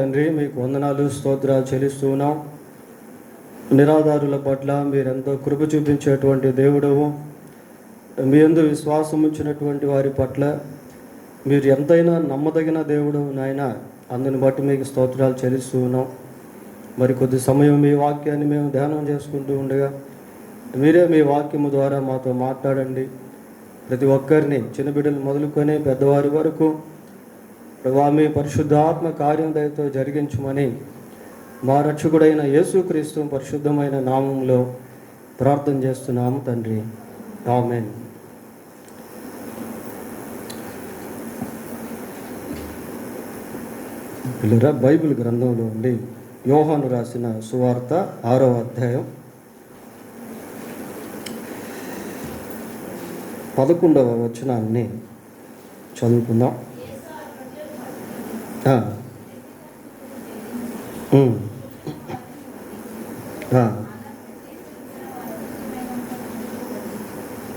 తండ్రి, మీకు వందనాలు స్తోత్రాలు చెల్లిస్తున్నాం. నిరాధారుల పట్ల మీరెంతో కృప చూపించేటువంటి దేవుడవు, మీ యందు విశ్వాసం ఉంచినటువంటి వారి పట్ల మీరు ఎంతైనా నమ్మదగిన దేవుడు నాయన. అందుని బట్టి మీకు స్తోత్రాలు చెల్లిస్తున్నాం. మరి కొద్ది సమయం మీ వాక్యాన్ని మేము ధ్యానం చేసుకుంటూ ఉండగా మీరే మీ వాక్యము ద్వారా మాతో మాట్లాడండి. ప్రతి ఒక్కరిని చిన్న బిడ్డలు మొదలుకొని పెద్దవారి వరకు ప్రభా మీ పరిశుద్ధాత్మ కార్యం దయతో జరిగించమని మా రక్షకుడైన యేసుక్రీస్తు పరిశుద్ధమైన నామంలో ప్రార్థన చేస్తున్నాము తండ్రి, ఆమేన్. పిల్లరా, బైబిల్ గ్రంథంలో ఉండి యోహాను రాసిన సువార్త 6వ అధ్యాయం 11వ వచనాన్ని చదువుకుందాం.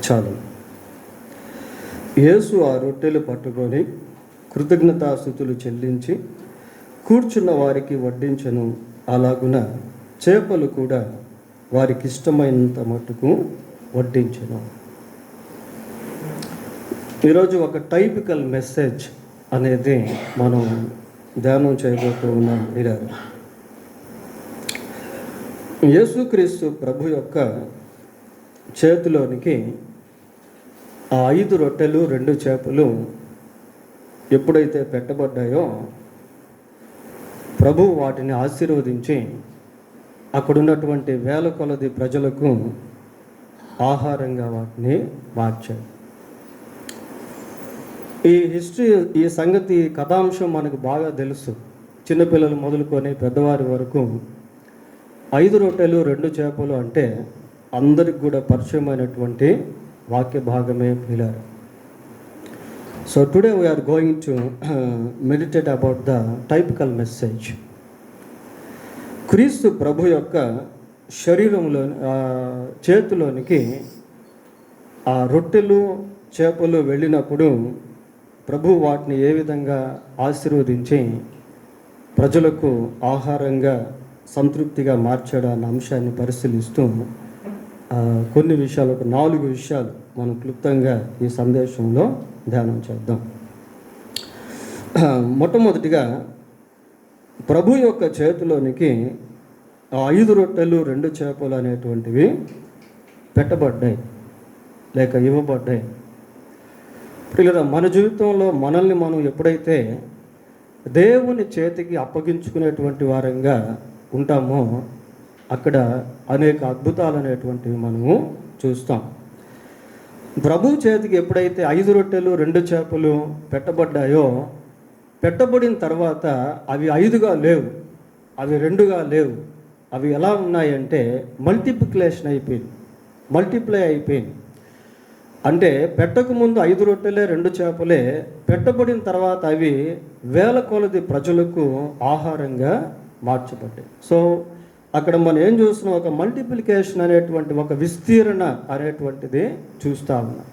చాలు. యేసు ఆ రొట్టెలు పట్టుకొని కృతజ్ఞతాస్తుతులు చెల్లించి కూర్చున్న వారికి వడ్డించెను. అలాగున చేపలు కూడా వారికి ఇష్టమైనంత మట్టుకు వడ్డించెను. ఈరోజు ఒక టైపికల్ మెసేజ్ అనేది మనం ధ్యానం చేయబోతూ ఉన్నాం. యేసుక్రీస్తు ప్రభు యొక్క చేతిలోనికి ఆ 5 రొట్టెలు 2 చేపలు ఎప్పుడైతే పెట్టబడ్డాయో ప్రభు వాటిని ఆశీర్వదించి అక్కడున్నటువంటి వేల కొలది ప్రజలకు ఆహారంగా వాటిని మార్చాడు. ఈ సంగతి కథాంశం మనకు బాగా తెలుసు. చిన్నపిల్లలు మొదలుకొని పెద్దవారి వరకు 5 రొట్టెలు 2 చేపలు అంటే అందరికి కూడా పరిచయమైనటువంటి వాక్య భాగమే పిల్లలు. So today we are going to meditate about the typical message. క్రీస్తు ప్రభు యొక్క శరీరంలో చేతిలోనికి ఆ రొట్టెలు చేపలు వెళ్ళినప్పుడు ప్రభు వాటిని ఏ విధంగా ఆశీర్వదించి ప్రజలకు ఆహారంగా సంతృప్తిగా మార్చాడు అన్న అంశాన్ని పరిశీలిస్తూ కొన్ని విషయాలు, ఒక 4 విషయాలు మనం క్లుప్తంగా ఈ సందేశంలో ధ్యానం చేద్దాం. మొట్టమొదటిగా ప్రభు యొక్క చేతిలోనికి 5 రొట్టెలు 2 చేపలు అనేటువంటివి పెట్టబడ్డాయి లేక ఇవ్వబడ్డాయి. పిల్లల, మన జీవితంలో మనల్ని మనం ఎప్పుడైతే దేవుని చేతికి అప్పగించుకునేటువంటి వారంగా ఉంటామో అక్కడ అనేక అద్భుతాలు అనేటువంటివి మనము చూస్తాం. ప్రభు చేతికి ఎప్పుడైతే 5 రొట్టెలు 2 చేపలు పెట్టబడ్డాయో, పెట్టబడిన తర్వాత అవి 5గా లేవు, అవి 2గా లేవు. అవి ఎలా ఉన్నాయంటే మల్టిప్లికేషన్ అయిపోయింది, మల్టిప్లై అయిపోయింది. అంటే పెట్టకముందు 5 రొట్టెలే 2 చేపలే, పెట్టబడిన తర్వాత అవి వేల కొలది ప్రజలకు ఆహారంగా మార్చబడ్డాయి. సో అక్కడ మనం ఏం చూస్తున్నాం, ఒక మల్టిప్లికేషన్ అనేటువంటి, ఒక విస్తీరణ అనేటువంటిది చూస్తూ ఉన్నాం.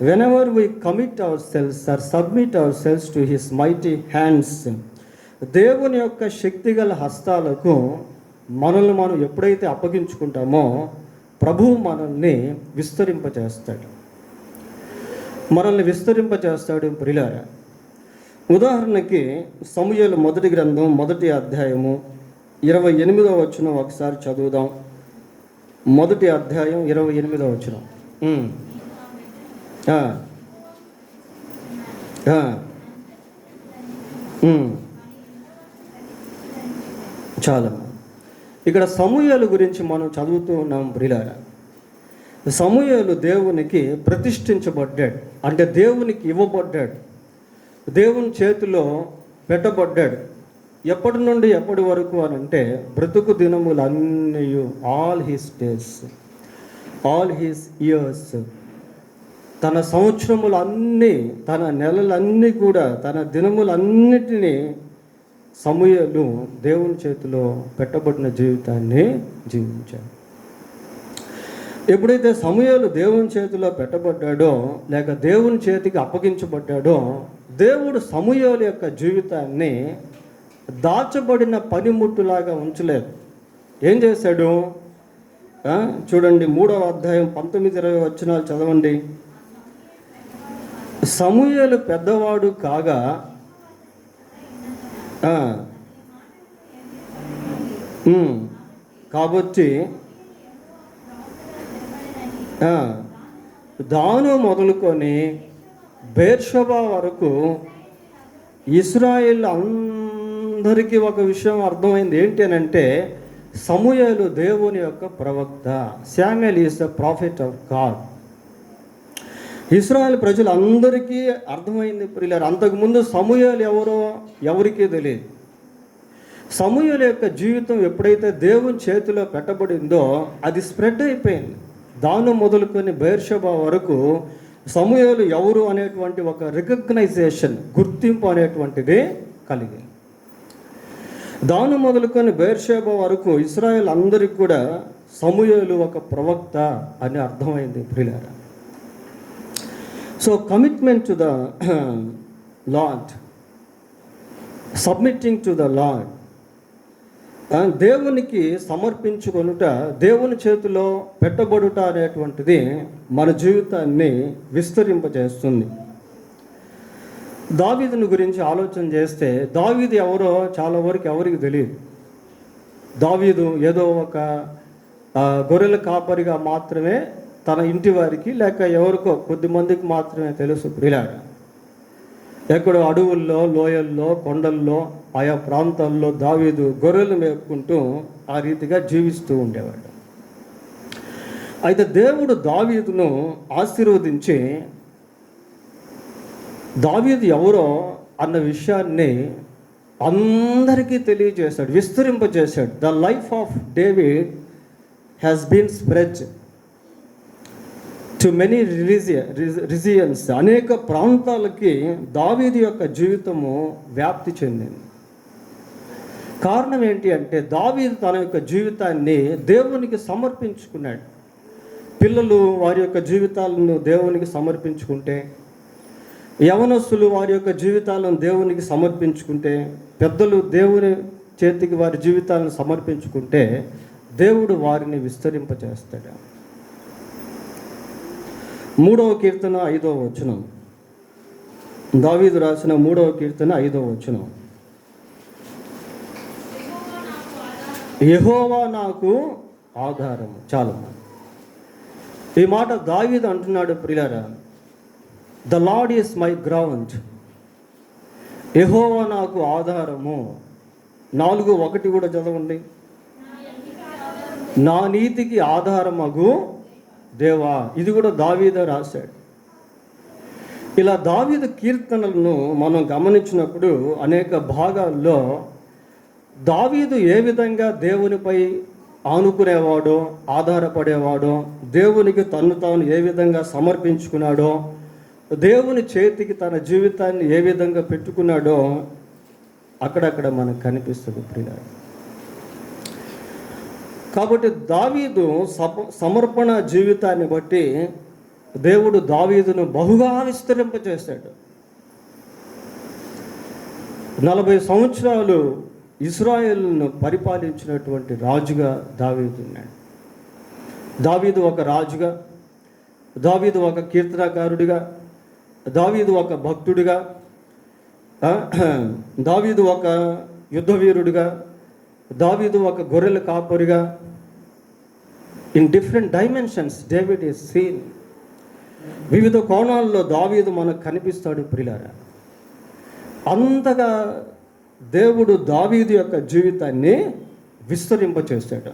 Whenever we commit our selves or submit our selves to his mighty hands, దేవుని యొక్క శక్తిగల హస్తాలకు మనల్ని మనం ఎప్పుడైతే అప్పగించుకుంటామో ప్రభువు మనల్ని విస్తరింపజేస్తాడు, మనల్ని విస్తరింపజేస్తాడు. ప్రియులారా, ఉదాహరణకి సమూయేలు మొదటి గ్రంథం 1వ అధ్యాయము 28వ వచనం ఒకసారి చదువుదాం. 1వ అధ్యాయం 28వ వచనం. చాలా ఇక్కడ సమూయేలు గురించి మనం చదువుతూ ఉన్నాం. ప్రియులారా, సమూయేలు దేవునికి ప్రతిష్ఠించబడ్డాడు, అంటే దేవునికి ఇవ్వబడ్డాడు, దేవుని చేతిలో పెట్టబడ్డాడు. ఎప్పటి నుండి ఎప్పటి వరకు అని అంటే బ్రతుకు దినములన్నీ, all his days, all his years, తన సంవత్సరములన్నీ, తన నెలలన్నీ కూడా, తన దినములన్నిటినీ సమూయేలు దేవుని చేతిలో పెట్టబడిన జీవితాన్ని జీవించాడు. ఎప్పుడైతే సమూయేలు దేవుని చేతిలో పెట్టబడ్డాడో లేక దేవుని చేతికి అప్పగించబడ్డాడో, దేవుడు సమూయేలు యొక్క జీవితాన్ని దాచబడిన పనిముట్టులాగా ఉంచలేదు. ఏం చేశాడు? చూడండి 3వ అధ్యాయం 19-20 వచనాలు చదవండి. సమూయేలు పెద్దవాడు కాగా కాబట్టి దాను మొదలుకొని బేర్షెబా వరకు ఇశ్రాయేల్ అందరికీ ఒక విషయం అర్థమైంది. ఏంటి అని అంటే, సమూయేలు దేవుని యొక్క ప్రవక్త. Samuel is the profit of God. Israel ప్రజలందరికీ అర్థమైంది ప్రియులారా. అంతకుముందు సమూయేలు ఎవరో ఎవరికీ తెలియదు. సమూయేలు యొక్క జీవితం ఎప్పుడైతే దేవుని చేతిలో పెట్టబడిందో అది స్ప్రెడ్ అయిపోయింది. దాను మొదలుకొని బేర్షెబా వరకు సమూయేలు ఎవరు అనేటువంటి ఒక రికగ్నైజేషన్, గుర్తింపు అనేటువంటిది కలిగింది. దాను మొదలుకొని బేర్షెబా వరకు ఇశ్రాయేల్ అందరికి కూడా సమూయేలు ఒక ప్రవక్త అని అర్థమైంది ప్రియులారా. So commitment to the Lord, submitting to the Lord, దేవునికి సమర్పించుకొనుట, దేవుని చేతిలో పెట్టబడుట అనేటువంటిది మన జీవితాన్ని విస్తరింపజేస్తుంది. దావీదుని గురించి ఆలోచన చేస్తే, దావీదు ఎవరో చాలా వరకు ఎవరికి తెలియదు. దావీదు ఏదో ఒక గొర్రెల కాపరిగా మాత్రమే తన ఇంటి వారికి లేక ఎవరికో కొద్దిమందికి మాత్రమే తెలుసు ప్రియులారా. ఎక్కడో అడవుల్లో, లోయల్లో, కొండల్లో, ఆయా ప్రాంతాల్లో దావీదు గొర్రెలు మేపుకుంటూ ఆ రీతిగా జీవిస్తూ ఉండేవాడు. అయితే దేవుడు దావీదును ఆశీర్వదించి దావీదు ఎవరో అన్న విషయాన్ని అందరికీ తెలియజేశాడు, విస్తరింపజేశాడు. The life of David has been spread to many regions. అనేక ప్రాంతాలకి దావీదు యొక్క జీవితము వ్యాప్తి చెందింది. కారణం ఏంటి అంటే, దావీదు తన యొక్క జీవితాన్ని దేవునికి సమర్పించుకున్నాడు. పిల్లలు వారి యొక్క జీవితాలను దేవునికి సమర్పించుకుంటే, యవనస్తులు వారి యొక్క జీవితాలను దేవునికి సమర్పించుకుంటే, పెద్దలు దేవుని చేతికి వారి జీవితాలను సమర్పించుకుంటే దేవుడు వారిని విస్తరింపజేస్తాడు. 3వ కీర్తన 5వ వచనం, దావీదు రాసిన 3వ కీర్తన 5వ వచనం. యెహోవా నాకు ఆధారము. చాలు, ఈ మాట దావీదు అంటున్నాడు ప్రియులారా. The Lord is my ground, యెహోవా నాకు ఆధారము. 4:1 కూడా చదవండి. నా నీతికి ఆధారమగు దేవా. ఇది కూడా దావీదే రాశాడు. ఇలా దావీదు కీర్తనలను మనం గమనించినప్పుడు అనేక భాగాల్లో దావీదు ఏ విధంగా దేవునిపై ఆనుకునేవాడో, ఆధారపడేవాడో, దేవునికి తన్ను తాను ఏ విధంగా సమర్పించుకున్నాడో, దేవుని చేతికి తన జీవితాన్ని ఏ విధంగా పెట్టుకున్నాడో అక్కడక్కడ మనకు కనిపిస్తుంది ప్రియులారా. కాబట్టి దావీదు సమర్పణ జీవితాన్ని బట్టి దేవుడు దావీదును బహుగా విస్తరింపజేశాడు. 40 సంవత్సరాలు ఇశ్రాయేలును పరిపాలించినటువంటి రాజుగా దావీదు ఉన్నాడు. దావీదు ఒక రాజుగా, దావీదు ఒక కీర్తనకారుడిగా, దావీదు ఒక భక్తుడిగా, దావీదు ఒక యుద్ధవీరుడిగా, దావీదు ఒక గొర్రెల కాపరిగా, in different dimensions David is seen. వివిధ కోణాల్లో దావీదు మనకు కనిపిస్తాడు ప్రియులారా. అంతగా దేవుడు దావీదు యొక్క జీవితాన్ని విస్తరింపచేశాడు.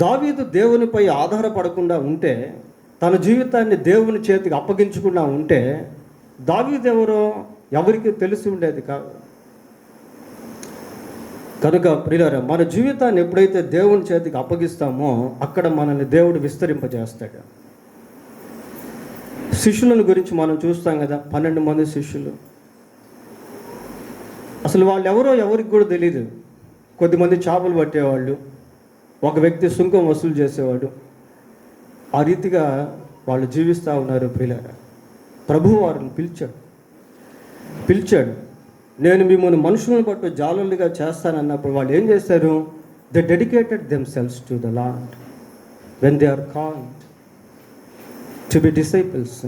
దావీదు దేవునిపై ఆధారపడకుండా ఉంటే, తన జీవితాన్ని దేవుని చేతికి అప్పగించకుండా ఉంటే దావీదు ఎవరో ఎవరికి తెలిసి ఉండేది కాదు. కనుక ప్రియులారా, మన జీవితాన్ని ఎప్పుడైతే దేవుని చేతికి అప్పగిస్తామో అక్కడ మనల్ని దేవుడు విస్తరింపజేస్తాడు. శిష్యులను గురించి మనం చూస్తాం కదా, 12 మంది శిష్యులు. అసలు వాళ్ళు ఎవరో ఎవరికి కూడా తెలియదు. కొద్దిమంది చేపలు పట్టేవాళ్ళు, ఒక వ్యక్తి సుంకం వసూలు చేసేవాడు. ఆ రీతిగా వాళ్ళు జీవిస్తూ ఉన్నారు ప్రియులారా. ప్రభువు వారిని పిలిచాడు. నేను మిమ్మల్ని మనుషులను బట్టి జాలరులుగా చేస్తానన్నప్పుడు వాళ్ళు ఏం చేశారు? They dedicated themselves to the Lord when they are called to be disciples.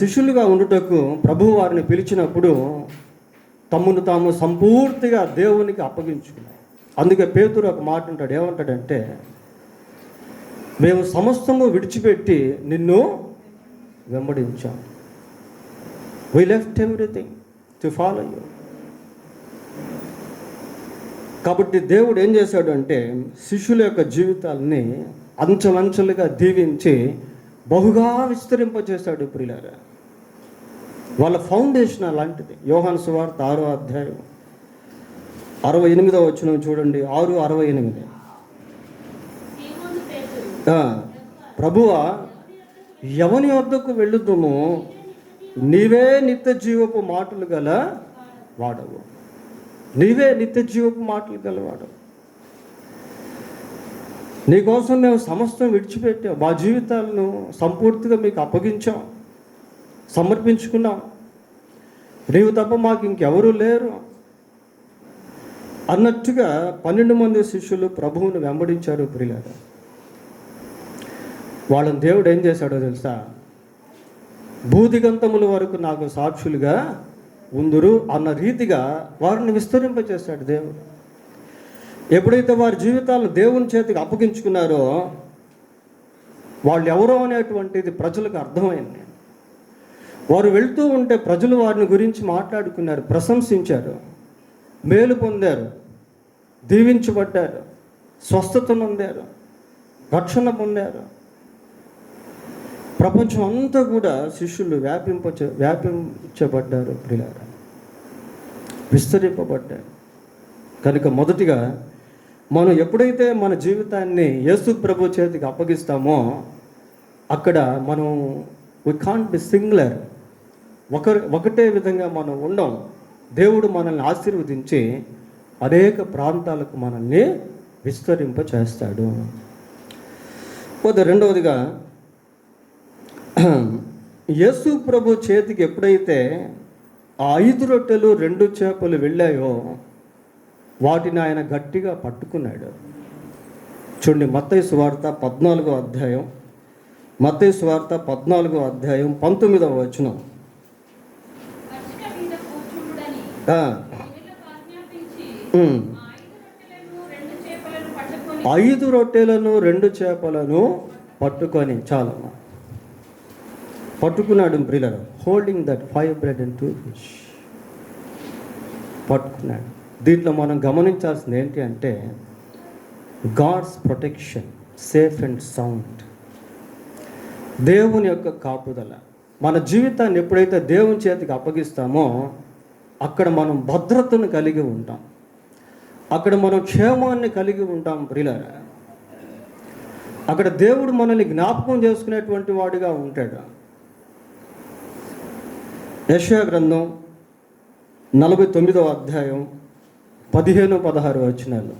శిష్యులుగా ఉండుటకు ప్రభువు వారిని పిలిచినప్పుడు తమను తాము సంపూర్తిగా దేవునికి అప్పగించుకున్నారు. అందుకే పేతురు ఒక మాట అంటాడు, ఏమంటాడంటే, మేము సమస్తము విడిచిపెట్టి నిన్ను వెంబడించాం. We left everything to follow you. కాబట్టి దేవుడు ఏం చేశాడు అంటే శిష్యుల యొక్క జీవితాలని అంచెలంచెలుగా దీవించి బహుగా విస్తరింపజేశాడు ప్రియులారా. వాళ్ళ ఫౌండేషన్ అలాంటిది. యోహాను సువార్త 6వ అధ్యాయం 68వ వచనం చూడండి. 6:68. ప్రభువా, ఎవని వద్దకు వెళ్ళుదుము, నీవే నిత్య జీవపు మాటలు గల వాడవు. నీవే నిత్య జీవపు మాటలు గల వాడవు. నీకోసం మేము సమస్తం విడిచిపెట్టాం, మా జీవితాలను సంపూర్తిగా మీకు అప్పగించాం, సమర్పించుకున్నాం. నీవు తప్ప మాకు ఇంకెవరూ లేరు అన్నట్టుగా 12 మంది శిష్యులు ప్రభువును వెంబడించారు ప్రియులారా. వాళ్ళని దేవుడు ఏం చేశాడో తెలుసా? భూదిగంతముల వరకు నాకు సాక్షులుగా ఉందురు అన్న రీతిగా వారిని విస్తరింపచేశాడు దేవుడు. ఎప్పుడైతే వారి జీవితాలను దేవుని చేతికి అప్పగించుకున్నారో వాళ్ళు ఎవరో అనేటువంటిది ప్రజలకు అర్థమైంది. వారు వెళ్తూ ఉంటే ప్రజలు వారిని గురించి మాట్లాడుకున్నారు, ప్రశంసించారు, మేలు పొందారు, దీవించబడ్డారు, స్వస్థత పొందారు, రక్షణ పొందారు. ప్రపంచం అంతా కూడా శిష్యులు వ్యాపించబడ్డారు ప్రియులారా, విస్తరింపబడ్డారు. కనుక మొదటిగా మనం ఎప్పుడైతే మన జీవితాన్ని యేసు ప్రభు చేతికి అప్పగిస్తామో అక్కడ మనం వి కాంట్ బి సింగులర్, ఒకటే విధంగా మనం ఉండం. దేవుడు మనల్ని ఆశీర్వదించి అనేక ప్రాంతాలకు మనల్ని విస్తరింప చేస్తాడు. రెండవదిగా యేసు ప్రభు చేతికి ఎప్పుడైతే ఆ 5 రొట్టెలు 2 చేపలు వెళ్ళాయో వాటిని ఆయన గట్టిగా పట్టుకున్నాడు. చూడండి, మత్తయి సువార్త 14వ అధ్యాయం, మత్తయి సువార్త 14వ అధ్యాయం 19వ వచనం. 5 రొట్టెలను 2 చేపలను పట్టుకొని, చాలమ్మా, పట్టుకున్నాడు ప్రియులారా. Holding that 5 bread and 2 fish పట్టుకున్నాడు. దీంట్లో మనం గమనించాల్సింది ఏంటి అంటే God's protection, safe and sound. దేవుని యొక్క కాపుదల. మన జీవితాన్ని ఎప్పుడైతే దేవుని చేతికి అప్పగిస్తామో అక్కడ మనం భద్రతను కలిగి ఉంటాం, అక్కడ మనం క్షేమాన్ని కలిగి ఉంటాం ప్రియులారా. అక్కడ దేవుడు మనల్ని జ్ఞాపకం చేసుకునేటువంటి వాడిగా ఉంటాడు. యెషయా గ్రంథం 49వ అధ్యాయం 15-16 వచనాలు.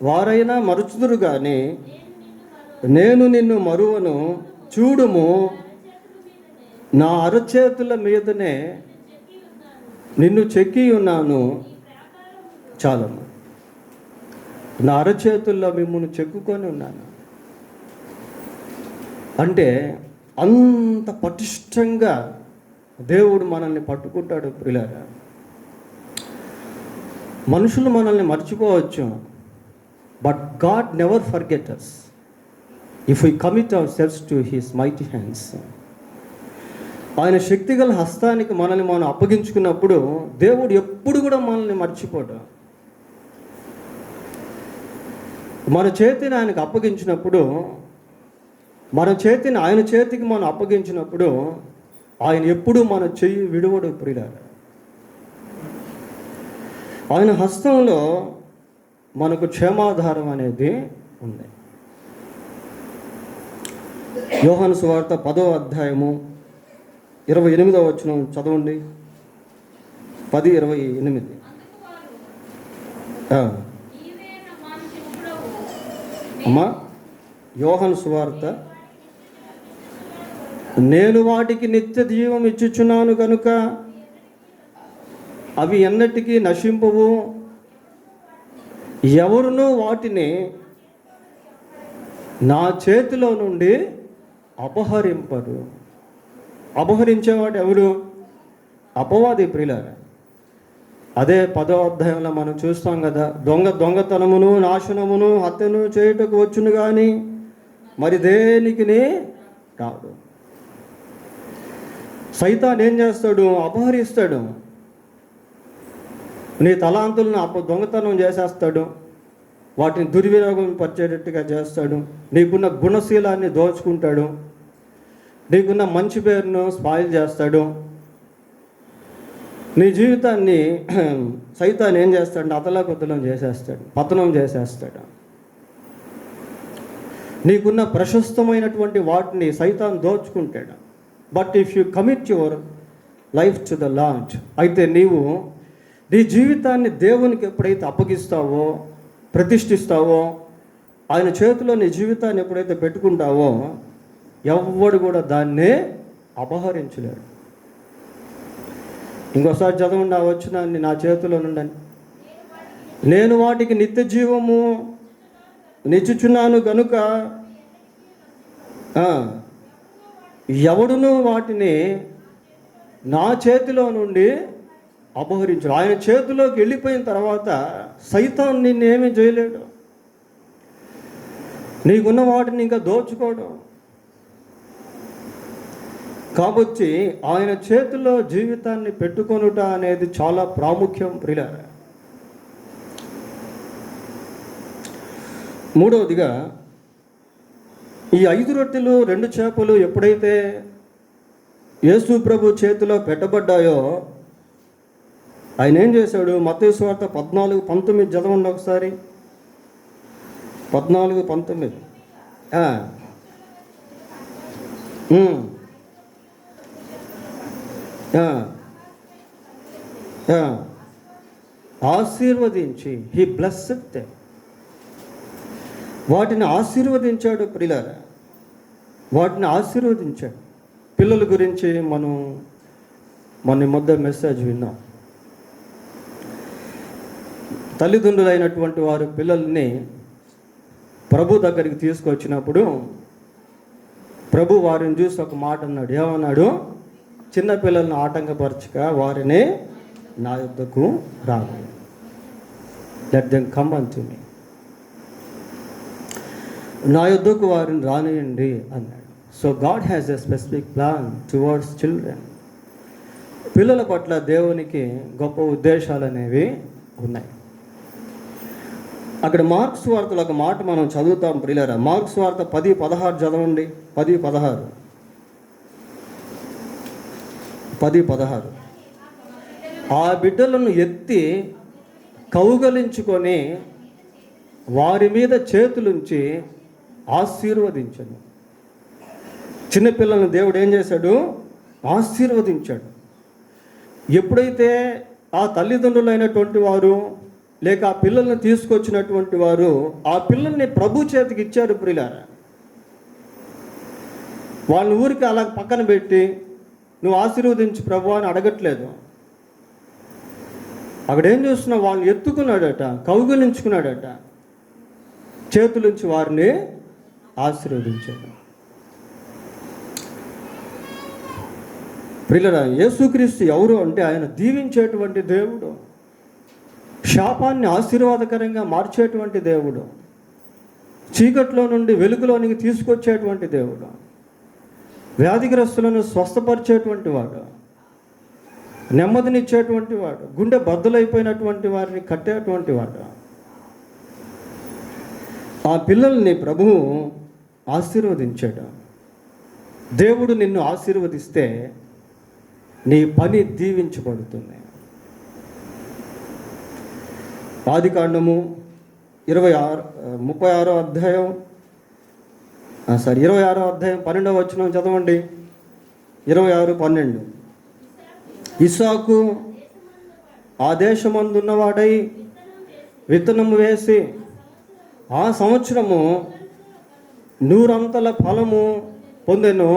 వారైనా మరుచుదురు కానీ నేను నిన్ను మరువను, చూడుము నా అరచేతుల మీదనే నిన్ను చెక్కి ఉన్నాను. చాలమ్మా, నా అరచేతుల్లో మిమ్మల్ని చెక్కుకొని ఉన్నాను. అంటే అంత పటిష్టంగా దేవుడు మనల్ని పట్టుకుంటాడు ప్రియులారా. మనుషులు మనల్ని మర్చిపోవచ్చు, but God never forget us if we commit ourselves to his mighty hands. ఆయన శక్తిగల హస్తానికి మనల్ని మనం అప్పగించుకున్నప్పుడు దేవుడు ఎప్పుడు కూడా మనల్ని మర్చిపోడు. మన చేతిని ఆయనకు అప్పగించినప్పుడు, మన చేతిని ఆయన చేతికి మనం అప్పగించినప్పుడు ఆయన ఎప్పుడూ మన చెయ్యి విడువడు ప్రియులారా. ఆయన హస్తంలో మనకు క్షేమాధారం అనేది ఉంది. యోహాను సువార్త 10వ అధ్యాయము 28వ వచనం చదవండి. 10:28. ఆ. అమ్మా, యోహాను సువార్త, నేను వాటికి నిత్య జీవం ఇచ్చుచున్నాను కనుక అవి ఎన్నటికీ నశింపవు, ఎవరునూ వాటిని నా చేతిలో నుండి అపహరింపరు. అపహరించేవాడు ఎవరు? అపవాది ప్రియులారా. అదే 10వ అధ్యాయంలో మనం చూస్తాం కదా, దొంగతనమును నాశనమును హత్యను చేయుటకు వచ్చును కానీ మరి దేనికిని రాదు. సైతాన్ ఏం చేస్తాడు? అపహరిస్తాడు. నీ తలాంతులను దొంగతనం చేసేస్తాడు, వాటిని దుర్వినియోగం పరిచేటట్టుగా చేస్తాడు, నీకున్న గుణశీలాన్ని దోచుకుంటాడు, నీకున్న మంచి పేరును స్పాయిల్ చేస్తాడు. నీ జీవితాన్ని సైతాన్ ఏం చేస్తాడు? అతలాకుతలం చేసేస్తాడు, పతనం చేసేస్తాడు. నీకున్న ప్రశస్తమైనటువంటి వాటిని సైతాన్ దోచుకుంటాడు. But if you commit your life to the lord, అయితే నీవు నీ జీవితాన్ని దేవునికి ఎప్పుడైతే అప్పగిస్తావో, ప్రతిష్ఠిస్తావో, ఆయన చేతిలో నీ జీవితాన్ని ఎప్పుడైతే పెట్టుకుంటావో, ఎవ్వడు కూడా దాన్నే అపహరించలేడు. ఇంకోసారి చదవండి ఆ వచనాన్ని, నా చేతిలో నుండని. నేను వాటికి నిత్య జీవము నిచ్చుచున్నాను కనుక ఎవడును వాటిని నా చేతిలో నుండి అపహరించడు. ఆయన చేతిలోకి వెళ్ళిపోయిన తర్వాత సైతాన్ నిన్నేమీ చేయలేడు. నీకున్న వాటిని ఇంకా దోచుకోవడం. కాబట్టి ఆయన చేతిలో జీవితాన్ని పెట్టుకొనుట అనేది చాలా ప్రాముఖ్యం ప్రియులారా. మూడవదిగా, ఈ 5 రొట్టెలు 2 చేపలు ఎప్పుడైతే యేసు ప్రభు చేతిలో పెట్టబడ్డాయో, ఆయన ఏం చేశాడు? మత్తయి సువార్త 14:19 చదవండి ఒకసారి. 14:19. ఆశీర్వదించి, హీ బ్లెస్డ్ దెమ్, వాటిని ఆశీర్వదించాడు ప్రియులారా, వాటిని ఆశీర్వదించాడు. పిల్లల గురించి మనం మన మధ్య మెసేజ్ విన్నాం. తల్లిదండ్రులైనటువంటి వారు పిల్లల్ని ప్రభు దగ్గరికి తీసుకొచ్చినప్పుడు ప్రభు వారిని చూసి ఒక మాట అన్నాడు. ఏమన్నాడు? చిన్నపిల్లలను ఆటంకపరచక వారిని నా యొద్దకు రాను, లెట్ దెమ్ కమ్ అన్టు మీ, నా యొద్దకు వారిని రానియండి అన్నాడు. So God has a specific plan towards children. పిల్లల పట్ల దేవునికి గొప్ప ఉద్దేశాలు అనేవి ఉన్నాయి. అక్కడ మార్క్స్ వార్తలో ఒక మాట మనం చదువుతాం ప్రియులారా. మార్క్స్ వార్త 10:16 చదవండి. 10:16. ఆ బిడ్డలను ఎత్తి కౌగలించుకొని వారి మీద చేతులుంచి ఆశీర్వదించను. చిన్నపిల్లలను దేవుడు ఏం చేశాడు? ఆశీర్వదించాడు. ఎప్పుడైతే ఆ తల్లిదండ్రులైనటువంటి వారు లేక ఆ పిల్లల్ని తీసుకొచ్చినటువంటి వారు ఆ పిల్లల్ని ప్రభు చేతికి ఇచ్చారు ప్రియులారా, వాళ్ళని ఊరికి అలా పక్కన పెట్టి నువ్వు ఆశీర్వదించు ప్రభు అని అడగట్లేదు. అక్కడేం చేస్తున్నావు? వాళ్ళని ఎత్తుకున్నాడట, కౌగులించుకున్నాడట, చేతులుంచి వారిని ఆశీర్వదించాడు. ప్రియులారా, యేసుక్రీస్తు ఎవరు అంటే ఆయన దీవించేటువంటి దేవుడు, శాపాన్ని ఆశీర్వాదకరంగా మార్చేటువంటి దేవుడు, చీకట్లో నుండి వెలుగులోనికి తీసుకొచ్చేటువంటి దేవుడు, వ్యాధిగ్రస్తులను స్వస్థపరిచేటువంటి వాడు, నెమ్మదినిచ్చేటువంటి వాడు, గుండె బద్దలైపోయినటువంటి వారిని కట్టేటువంటి వాడు. ఆ పిల్లల్ని ప్రభువు ఆశీర్వదించాడు. దేవుడు నిన్ను ఆశీర్వదిస్తే నీ పని దీవించబడుతుంది. ఆదికాండము 26వ అధ్యాయం 12వ వచనం చదవండి. 26:12. ఇస్సాకు ఆ దేశమందున్నవాడై విత్తనము వేసి ఆ సంవత్సరము 100 అంతల ఫలము పొందెను.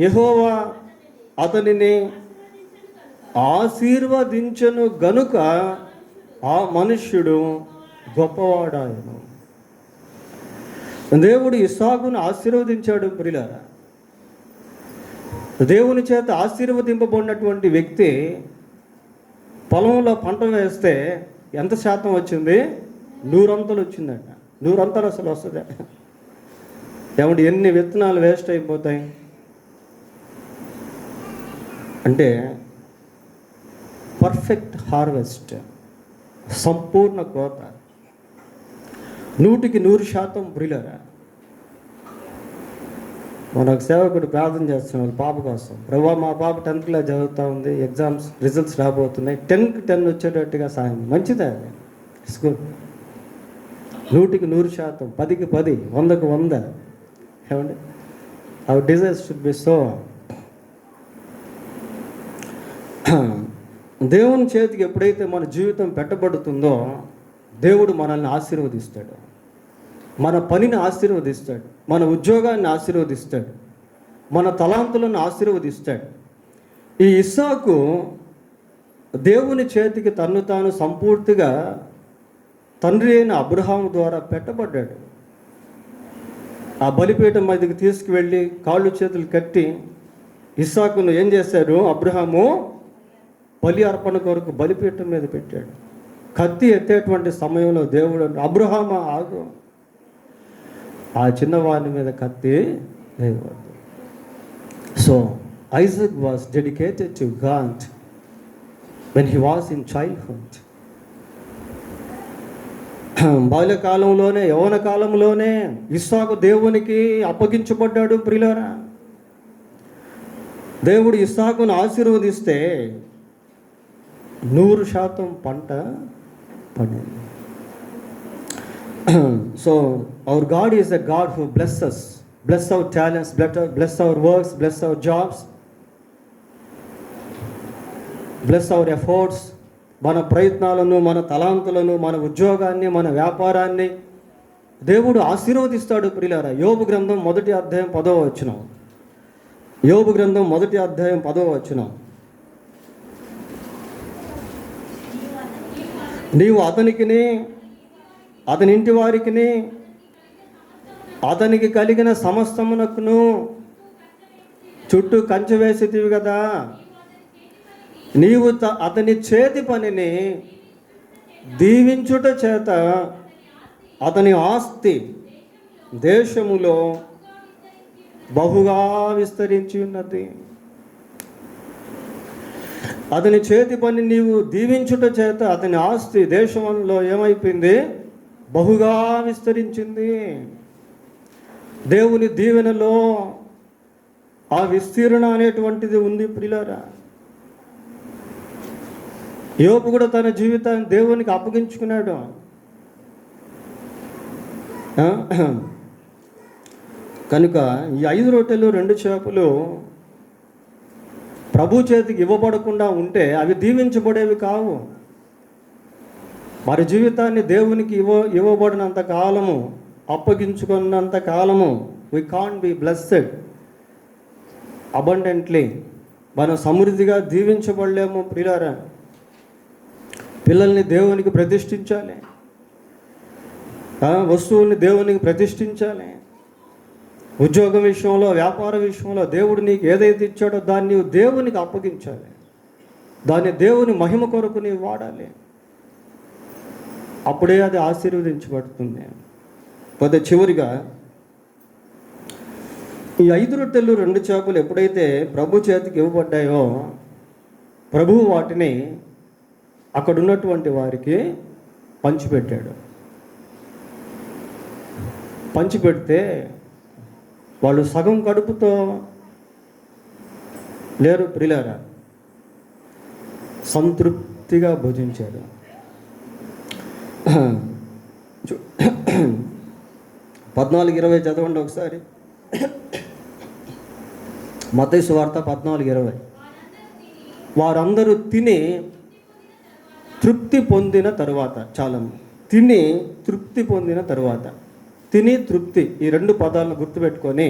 యెహోవా అతనిని ఆశీర్వదించెను గనుక ఆ మనుష్యుడు గొప్పవాడాయను. దేవుడు ఇస్సాకును ఆశీర్వదించాడు ప్రియులారా. దేవుని చేత ఆశీర్వదింపబడినటువంటి వ్యక్తి పొలంలో పంట వేస్తే ఎంత శాతం వచ్చింది? 100 అంతలు వచ్చిందంట. 100 అంతలు అసలు వస్తుంది ఏమంటే ఎన్ని విత్తనాలు వేస్ట్ అయిపోతాయి అంటే పర్ఫెక్ట్ హార్వెస్ట్, సంపూర్ణ కోత, 100కి 100% ప్రియులారా. మనకు సేవకుడు ప్రార్థన చేస్తున్నాడు పాప కోసం. ప్రభా, మా పాప 10th క్లాస్ చదువుతూ ఉంది, ఎగ్జామ్స్ రిజల్ట్స్ రాబోతున్నాయి, 10కి 10 వచ్చేటట్టుగా సాయం. మంచిదే, ఇట్స్ గుడ్. 100కి 100%, 10కి 10, 100కి 100. ఏమండి, hour desires should be so. దేవుని చేతికి ఎప్పుడైతే మన జీవితం పెట్టబడుతుందో దేవుడు మనల్ని ఆశీర్వదిస్తాడు, మన పనిని ఆశీర్వదిస్తాడు, మన ఉద్యోగాన్ని ఆశీర్వదిస్తాడు, మన తలాంతులను ఆశీర్వదిస్తాడు. ఈ ఇస్సాకు దేవుని చేతికి తన్ను తాను సంపూర్తిగా తండ్రి అయిన అబ్రహాము ద్వారా పెట్టబడ్డాడు. ఆ బలిపీఠం మీదకి తీసుకువెళ్ళి కాళ్ళు చేతులు కట్టి ఇస్సాకును ఏం చేశాడు? అబ్రహాము బలి అర్పణ కొరకు బలిపీఠం మీద పెట్టాడు. కత్తి ఎత్తేటువంటి సమయంలో దేవుడు, అబ్రహాము ఆగు, ఆ చిన్నవాని మీద కత్తి వేయవద్దు. So Isaac was dedicated to God when he was in childhood. బాల్యకాలంలోనే, యవ్వన కాలంలోనే ఇస్సాకు దేవునికి అప్పగించబడ్డాడు ప్రియులారా. దేవుడు ఇస్సాకును ఆశీర్వదిస్తే 100% పంట పండింది. So our God is a God who blesses us, bless our talents, bless our works, bless our jobs, bless our efforts. మన ప్రయత్నాలను, మన తలాంతులను, మన ఉద్యోగాన్ని, మన వ్యాపారాన్ని దేవుడు ఆశీర్వదిస్తాడు ప్రియులారా. యోబు గ్రంథం 1వ అధ్యాయం 10వ వచనం. యోబు గ్రంథం 1వ అధ్యాయం 10వ వచనం. నీవు అతనికిని, అతని ఇంటి వారికిని, అతనికి కలిగిన సమస్తమునకును చుట్టూ కంచె వేసితివి కదా. నీవు అతని చేతి పనిని దీవించుట చేత అతని ఆస్తి దేశములో బహుగా విస్తరించి ఉన్నది. అతని చేతి పని నీవు దీవించుట చేత అతని ఆస్తి దేశంలో ఏమైపోయింది? బహుగా విస్తరించింది. దేవుని దీవెనలో ఆ విస్తీర్ణ అనేటువంటిది ఉంది ప్రియులారా. యోబు కూడా తన జీవితాన్ని దేవునికి అప్పగించుకున్నాడు. కనుక ఈ 5 రొట్టెలు 2 చేపలు ప్రభు చేతికి ఇవ్వబడకుండా ఉంటే అవి దీవించబడేవి కావు. మరి జీవితాన్ని దేవునికి ఇవ్వబడినంత కాలము, అప్పగించుకున్నంత కాలము we can't be blessed abundantly. మనం సమృద్ధిగా దీవించబడలేము ప్రియులారా. పిల్లల్ని దేవునికి ప్రతిష్ఠించాలి, వస్తువుల్ని దేవునికి ప్రతిష్ఠించాలి. ఉద్యోగం విషయంలో, వ్యాపార విషయంలో దేవుడు నీకు ఏదైతే ఇచ్చాడో దాన్ని నీవు దేవునికి అప్పగించాలి. దాన్ని దేవుని మహిమ కొరకు నీవు వాడాలి. అప్పుడే అది ఆశీర్వదించబడుతుంది. పోతే చివరిగా ఈ 5 రొట్టెలు 2 చేపలు ఎప్పుడైతే ప్రభు చేతికి ఇవ్వబడ్డాయో ప్రభువు వాటిని అక్కడ ఉన్నటువంటి వారికి పంచిపెట్టాడు. పంచిపెడితే వాళ్ళు సగం కడుపుతో లేరు ప్రియులారా, సంతృప్తిగా భుజించారు. 14:20 చదవండి ఒకసారి. మత్తయి సువార్త 14:20. వారందరూ తిని తృప్తి పొందిన తరువాత, చాలమ్మ, తిని తృప్తి పొందిన తరువాత. తిని తృప్తి, ఈ రెండు పదాలను గుర్తుపెట్టుకొని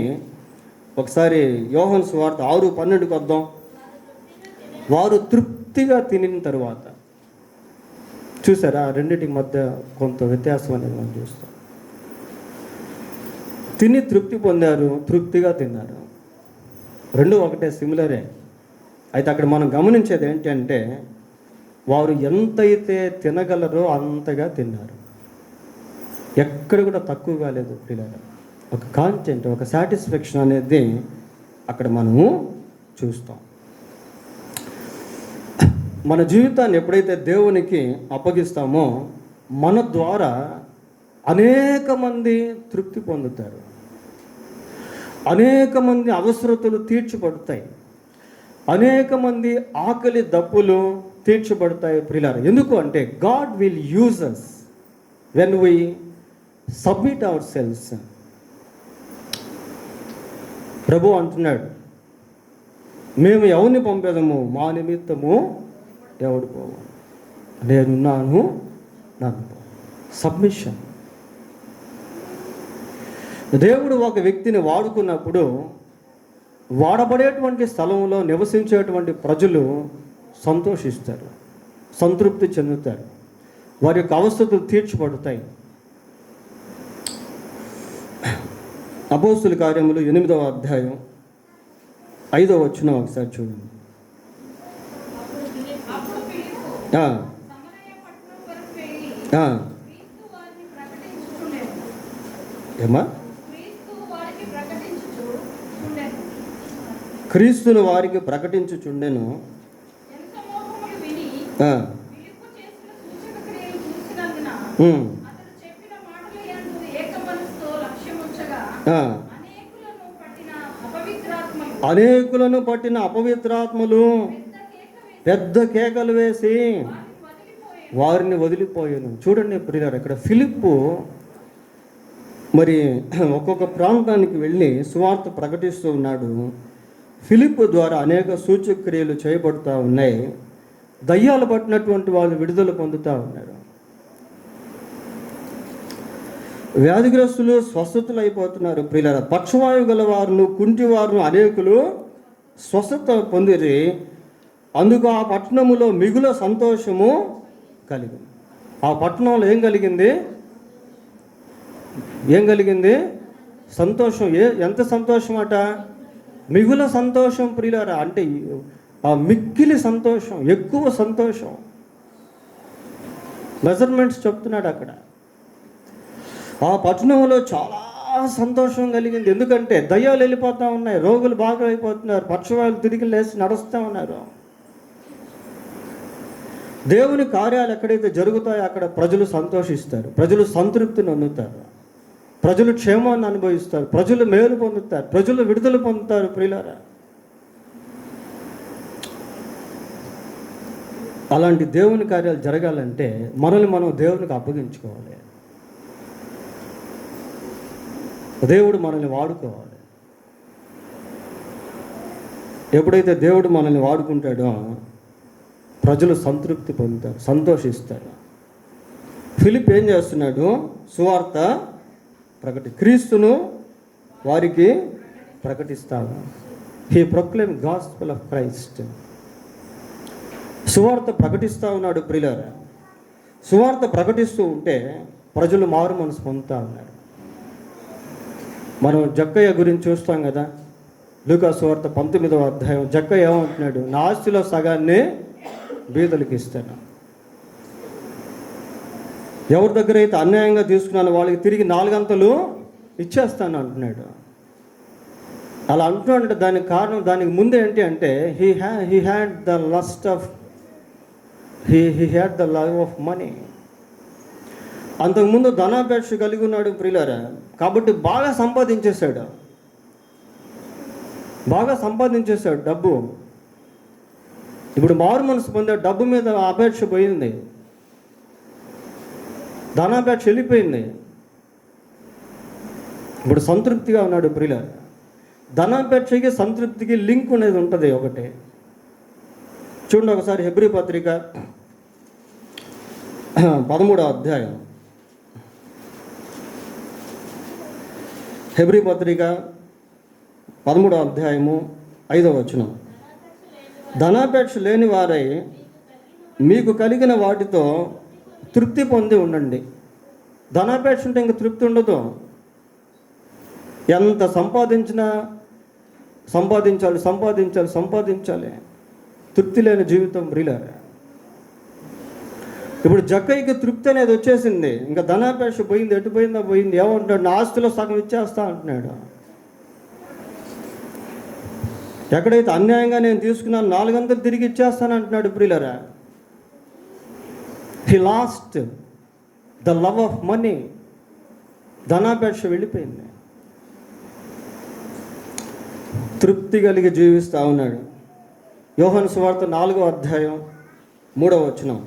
ఒకసారి యోహాను సువార్త 6:12 వద్దాం. వారు తృప్తిగా తినిన తరువాత. చూసారా, రెండింటి మధ్య కొంత వ్యత్యాసం అనేది మనం చూస్తాం. తిని తృప్తి పొందారు, తృప్తిగా తిన్నారు, రెండు ఒకటే, సిమిలరే. అయితే అక్కడ మనం గమనించేది ఏంటంటే వారు ఎంతైతే తినగలరో అంతగా తిన్నారు. ఎక్కడ కూడా తక్కువ కాలేదు పిల్లలు. ఒక కాంటెంట్, ఒక సాటిస్ఫాక్షన్ అనేది అక్కడ మనము చూస్తాం. మన జీవితాన్ని ఎప్పుడైతే దేవునికి అప్పగిస్తామో మన ద్వారా అనేక మంది తృప్తి పొందుతారు, అనేక మంది అవసరతలు తీర్చబడతాయి, అనేక మంది ఆకలి దప్పులు తీర్చబడతాయి ప్రియులారా. ఎందుకు అంటే God will use us when we submit ourselves. ప్రభు అంటున్నాడు, మేము ఎవరిని పంపేదము, మా నిమిత్తము ఎవడు పోవు, నేనున్నాను, నన్ను. సబ్మిషన్. దేవుడు ఒక వ్యక్తిని వాడుకున్నప్పుడు వాడబడేటువంటి స్థలంలో నివసించేటువంటి ప్రజలు సంతోషిస్తారు, సంతృప్తి చెందుతారు, వారి యొక్క అవసరతలు తీర్చబడతాయి. అపోస్తుల కార్యములు 8వ అధ్యాయం 5వ వచనం ఒకసారి చూడండి. ఏమా? క్రీస్తును వారికి ప్రకటించుచుండెను. అనేకులను పట్టిన అపవిత్రాత్మలు పెద్ద కేకలు వేసి వారిని వదిలిపోయాను. చూడండి ప్రియులారా, ఇక్కడ ఫిలిప్పు మరి ఒక్కొక్క ప్రాంతానికి వెళ్ళి సువార్త ప్రకటిస్తూ ఉన్నాడు. ఫిలిప్పు ద్వారా అనేక సూచక్రియలు చేయబడుతూ ఉన్నాయి. దయ్యాలు పట్టినటువంటి వాళ్ళు విడుదల పొందుతూ ఉన్నారు. వ్యాధిగ్రస్తులు స్వస్థతలు అయిపోతున్నారు ప్రియులారా. పక్షవాయువు గల వారును, కుంటివారును అనేకులు స్వస్థత పొందిరి. అందుకు ఆ పట్టణములో మిగుల సంతోషము కలిగింది. ఆ పట్టణంలో ఏం కలిగింది? సంతోషం. ఎంత సంతోషం అట? మిగుల సంతోషం ప్రియులారా. అంటే ఆ మిక్కిలి సంతోషం, ఎక్కువ సంతోషం. మెజర్మెంట్స్ చెప్తున్నాడు అక్కడ. ఆ పట్టణంలో చాలా సంతోషం కలిగింది. ఎందుకంటే దయ్యాలు వెళ్ళిపోతూ ఉన్నాయి, రోగులు బాగా అయిపోతున్నారు, పక్షవాయులు తిరిగి లేచి నడుస్తూ ఉన్నారు. దేవుని కార్యాలు ఎక్కడైతే జరుగుతాయో అక్కడ ప్రజలు సంతోషిస్తారు, ప్రజలు సంతృప్తిని పొందుతారు, ప్రజలు క్షేమాన్ని అనుభవిస్తారు, ప్రజలు మేలు పొందుతారు, ప్రజలు విడుదల పొందుతారు ప్రియులారా. అలాంటి దేవుని కార్యాలు జరగాలంటే మనల్ని మనం దేవునికి అప్పగించుకోవాలి. దేవుడు మనల్ని వాడుకోవాలి. ఎప్పుడైతే దేవుడు మనల్ని వాడుకుంటాడో ప్రజలు సంతృప్తి పొందుతారు, సంతోషిస్తారు. ఫిలిప్ ఏం చేస్తున్నాడు? సువార్త క్రీస్తును వారికి ప్రకటిస్తాడు. He proclaim gospel of Christ. సువార్త ప్రకటిస్తూ ఉన్నాడు ప్రియులారా. సువార్త ప్రకటిస్తూ ఉంటే ప్రజలు మారు మనసు పొందుతూ ఉన్నారు. మనం జక్కయ్య గురించి చూస్తాం కదా, లూకా సువార్త 19వ అధ్యాయం. జక్కయ్య ఏమంటున్నాడు? నా ఆస్తిలో సగాన్ని బీదలకు ఇస్తాను, ఎవరి దగ్గర అయితే అన్యాయంగా తీసుకున్నాను వాళ్ళకి తిరిగి 4 అంతలు ఇచ్చేస్తాను అంటున్నాడు. అలా అంటున్నాడు. దానికి కారణం, దానికి ముందు ఏంటి అంటే he had the love of money. అంతకుముందు ధనాపేక్ష కలిగి ఉన్నాడు ప్రియులారా. కాబట్టి బాగా సంపాదించేశాడు డబ్బు. ఇప్పుడు మారు మనసు పొందాడు, డబ్బు మీద అపేక్ష పోయింది, ధనాపేక్ష వెళ్ళిపోయింది. ఇప్పుడు సంతృప్తిగా ఉన్నాడు ప్రియులారా. ధనాపేక్షకి సంతృప్తికి లింక్ అనేది ఉంటుంది ఒకటి. చూడండి ఒకసారి హెబ్రీ పత్రిక 13వ అధ్యాయం హెబ్రీ పత్రిక 13వ అధ్యాయము 5వ వచనం. ధనాపేక్ష లేని వారై మీకు కలిగిన వాటితో తృప్తి పొంది ఉండండి. ధనాపేక్ష ఉంటే ఇంక తృప్తి ఉండదు. ఎంత సంపాదించినా సంపాదించాలి. తృప్తి లేని జీవితం ప్రియులారా. ఇప్పుడు జక్కయ్యకి తృప్తి అనేది వచ్చేసింది. ఇంకా ధనాపేక్ష పోయింది. ఎటు పోయిందా పోయింది. ఏమంటాడు, నా ఆస్తిలో సగం ఇచ్చేస్తా అంటున్నాడు. ఎక్కడైతే అన్యాయంగా నేను తీసుకున్నాను 400 తిరిగి ఇచ్చేస్తాను అంటున్నాడు ప్రియులారా. He lost the love of money. ధనాపేక్ష వెళ్ళిపోయింది. తృప్తి కలిగి జీవిస్తూ ఉన్నాడు. యోహాను సువార్త 4వ అధ్యాయం 3వ వచనం.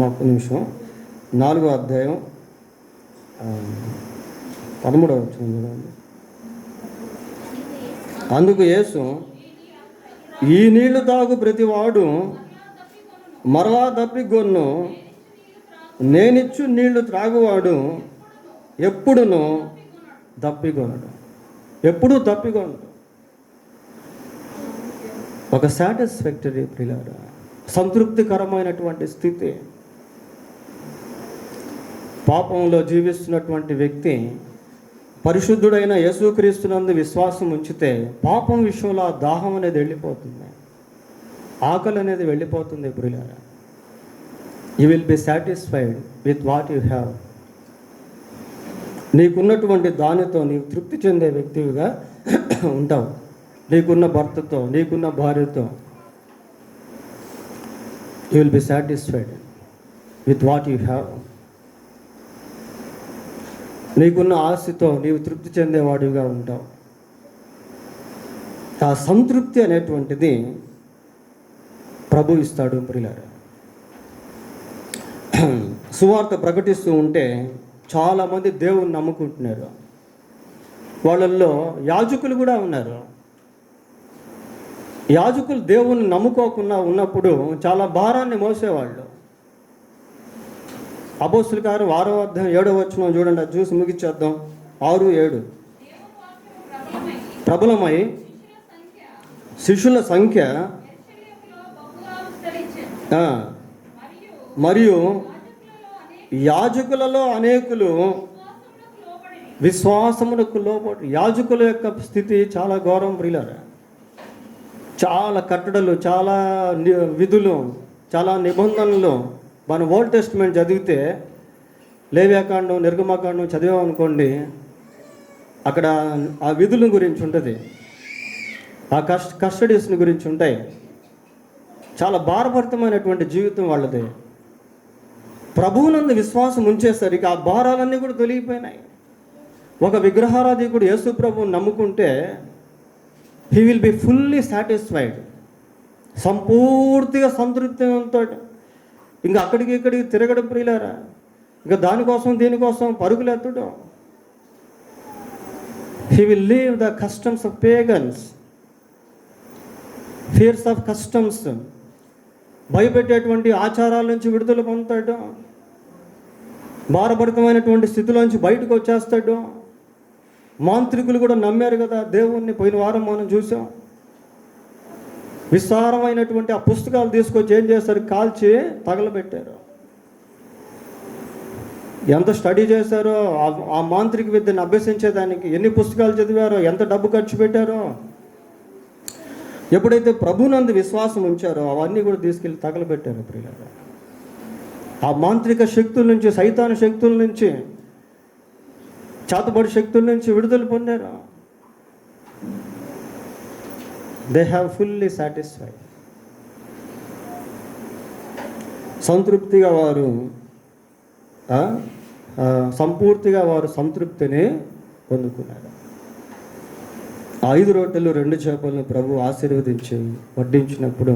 ఒక్క నిమిషం. 4వ అధ్యాయం 13వ వచనం చూడండి. అందుకు యేసు, ఈ నీళ్లు తాగు ప్రతివాడు మరలా దప్పిగొన్ను, నేనిచ్చు నీళ్లు త్రాగువాడు ఎప్పుడును దప్పిగొనడు. ఎప్పుడూ తప్పిగొనడు. ఒక సాటిస్ఫాక్టరీ ప్రియులారా, సంతృప్తికరమైనటువంటి స్థితి. పాపంలో జీవిస్తున్నటువంటి వ్యక్తి పరిశుద్ధుడైన యేసుక్రీస్తునందు విశ్వాసం ఉంచితే పాపం విషయంలో ఆ దాహం అనేది వెళ్ళిపోతుంది, ఆకలి అనేది వెళ్ళిపోతుంది ప్రియులారా. You will be satisfied with what you have. నీకున్నటువంటి దానితో నీవు తృప్తి చెందే వ్యక్తివిగా ఉంటావు. నీకున్న భర్తతో, నీకున్న భార్యతో you will be satisfied with what you have. నీకున్న ఆశతో నీవు తృప్తి చెందేవాడిగా ఉంటావు. ఆ సంతృప్తి అనేటువంటిది ప్రభు ఇస్తాడు ప్రియులారా. సువార్త ప్రకటిస్తూ ఉంటే చాలామంది దేవుణ్ణి నమ్ముకుంటున్నారు. వాళ్ళల్లో యాజకులు కూడా ఉన్నారు. యాజకులు దేవుణ్ణి నమ్ముకోకుండా ఉన్నప్పుడు చాలా భారాన్ని మోసేవాళ్ళు. అపోస్తుల కార్యం 6వ అధ్యాయం 7వ వచనం చూడండి. అది చూసి ముగిచ్చేద్దాం. 6-7. ప్రబలమై శిష్యుల సంఖ్య మరియు యాజకులలో అనేకులు విశ్వాసమునకు లోబడి. యాజకుల యొక్క స్థితి చాలా ఘోరం ప్రియులారా. చాలా కట్టడలు, చాలా విధులు, చాలా నిబంధనలు. మనం ఓల్డ్ టెస్టిమెంట్ చదివితే లేవ్యాకాండం, నిర్గమకాండం చదివామనుకోండి, అక్కడ ఆ విధుల గురించి ఉంటుంది, ఆ కస్టడీస్ని గురించి ఉంటాయి. చాలా భారభరితమైనటువంటి జీవితం వాళ్ళది. ప్రభువునందు విశ్వాసం ఉంచేసరికి ఆ భారాలన్నీ కూడా తొలగిపోయినాయి. ఒక విగ్రహారాధికుడు యేసు ప్రభువుని నమ్ముకుంటే he will be fully satisfied, సంపూర్తిగా సంతృప్తితో. ఇంకా అక్కడికి ఇక్కడికి తిరగడం ప్రియులారా. ఇంకా దానికోసం దీనికోసం పరుగులెత్తడం. He will leave the customs of pagans, fears of customs. భయపెట్టేటువంటి ఆచారాల నుంచి విడుదల పొందుతాడు. భారభరితమైనటువంటి స్థితిలోంచి బయటకు వచ్చేస్తాడు. మాంత్రికులు కూడా నమ్మారు కదా దేవుణ్ణి. పోయిన వారం మనం చూసాం. విస్తారమైనటువంటి ఆ పుస్తకాలు తీసుకొచ్చి ఏం చేస్తారు, కాల్చి తగలబెట్టారు. ఎంత స్టడీ చేశారో ఆ మాంత్రిక విద్యను అభ్యసించేదానికి, ఎన్ని పుస్తకాలు చదివారో, ఎంత డబ్బు ఖర్చు పెట్టారో. ఎప్పుడైతే ప్రభునందు విశ్వాసం ఉంచారో అవన్నీ కూడా తీసుకెళ్ళి తగలబెట్టారు ప్రియులారా. ఆ మాంత్రిక శక్తుల నుంచి, సైతాను శక్తుల నుంచి, చేతబడి శక్తుల నుంచి విడుదల పొందారు. They have fully satisfied. సంతృప్తిగా వారు సంపూర్తిగా వారు సంతృప్తిని పొందుకున్నారు. 5 రొట్టెలు 2 చేపలను ప్రభు ఆశీర్వదించి వడ్డించినప్పుడు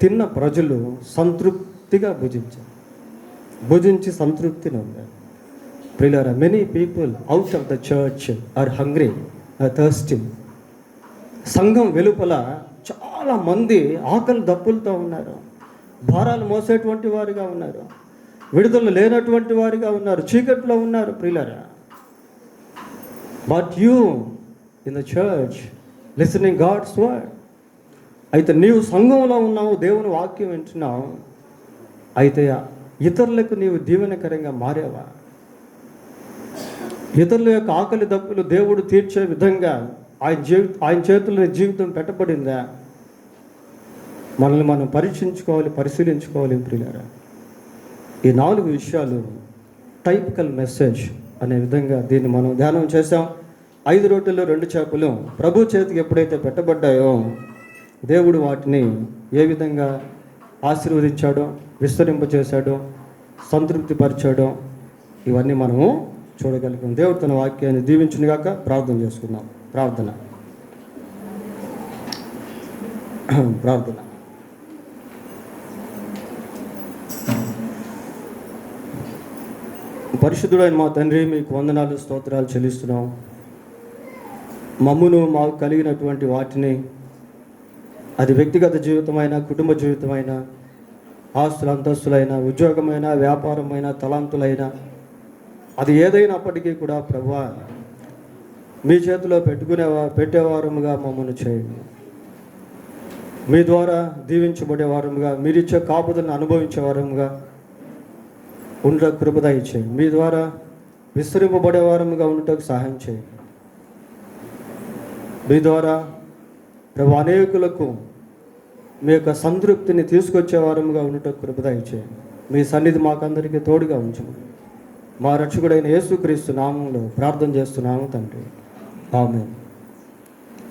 తిన్న ప్రజలు సంతృప్తిగా భుజించి సంతృప్తిని ఉన్నారు. ప్రియులారా, many people out of the church are hungry, are thirsty. సంఘం వెలుపల చాలామంది ఆకలి దప్పులతో ఉన్నారు, భారాలు మోసేటువంటి వారిగా ఉన్నారు, విడుదల లేనటువంటి వారిగా ఉన్నారు, చీకట్లో ఉన్నారు ప్రియులారా. But you in the church listening God's word. అయితే నీవు సంఘంలో ఉన్నావు, దేవుని వాక్యం వింటున్నావు, అయితే ఇతరులకు నీవు దీవెనకరంగా మారేవా? ఇతరుల యొక్క ఆకలి దప్పులు దేవుడు తీర్చే విధంగా ఆయన చేతుల్లో జీవితం పెట్టబడిందా? మనల్ని మనం పరీక్షించుకోవాలి, పరిశీలించుకోవాలి ప్రియులారా. ఈ 4 విషయాలు టైపికల్ మెసేజ్ అనే విధంగా దీన్ని మనం ధ్యానం చేసాం. 5 రొట్టెలు 2 చేపలు ప్రభు చేతికి ఎప్పుడైతే పెట్టబడ్డాయో దేవుడు వాటిని ఏ విధంగా ఆశీర్వదించాడో, విస్తరింపచేశాడో, సంతృప్తిపరిచాడో ఇవన్నీ మనము చూడగలిగాం. దేవుడు తన వాక్యాన్ని దీవించునుగాక. ప్రార్థన చేసుకుందాం. ప్రార్థన. పరిశుద్ధుడైన మా తండ్రి, మీకు వందనాలు, స్తోత్రాలు చెల్లిస్తున్నాం. మమ్మును మాకు కలిగినటువంటి వాటిని, అది వ్యక్తిగత జీవితమైన, కుటుంబ జీవితమైన, ఆస్తుల అంతస్తులైన, ఉద్యోగమైన, వ్యాపారమైన, తలాంతులైన, అది ఏదైనప్పటికీ కూడా ప్రభువా మీ చేతిలో పెట్టేవారముగా మమ్మల్ని చేయండి. మీ ద్వారా దీవించబడేవారముగా, మీరిచ్చే కాపుదలను అనుభవించేవారముగా ఉండ కృప దయచేయండి. మీ ద్వారా విస్తరింపబడేవారముగా ఉండటకు సహాయం చేయండి. మీ ద్వారా ప్రభు అనేకులకు మీ యొక్క సంతృప్తిని తీసుకొచ్చేవారముగా ఉండటకు కృప దయచేయండి. మీ సన్నిధి మాకందరికీ తోడుగా ఉంచండి. మా రక్షకుడైన యేసుక్రీస్తు నామంలో ప్రార్థన చేస్తున్నాము తండ్రి. ఆమేన్.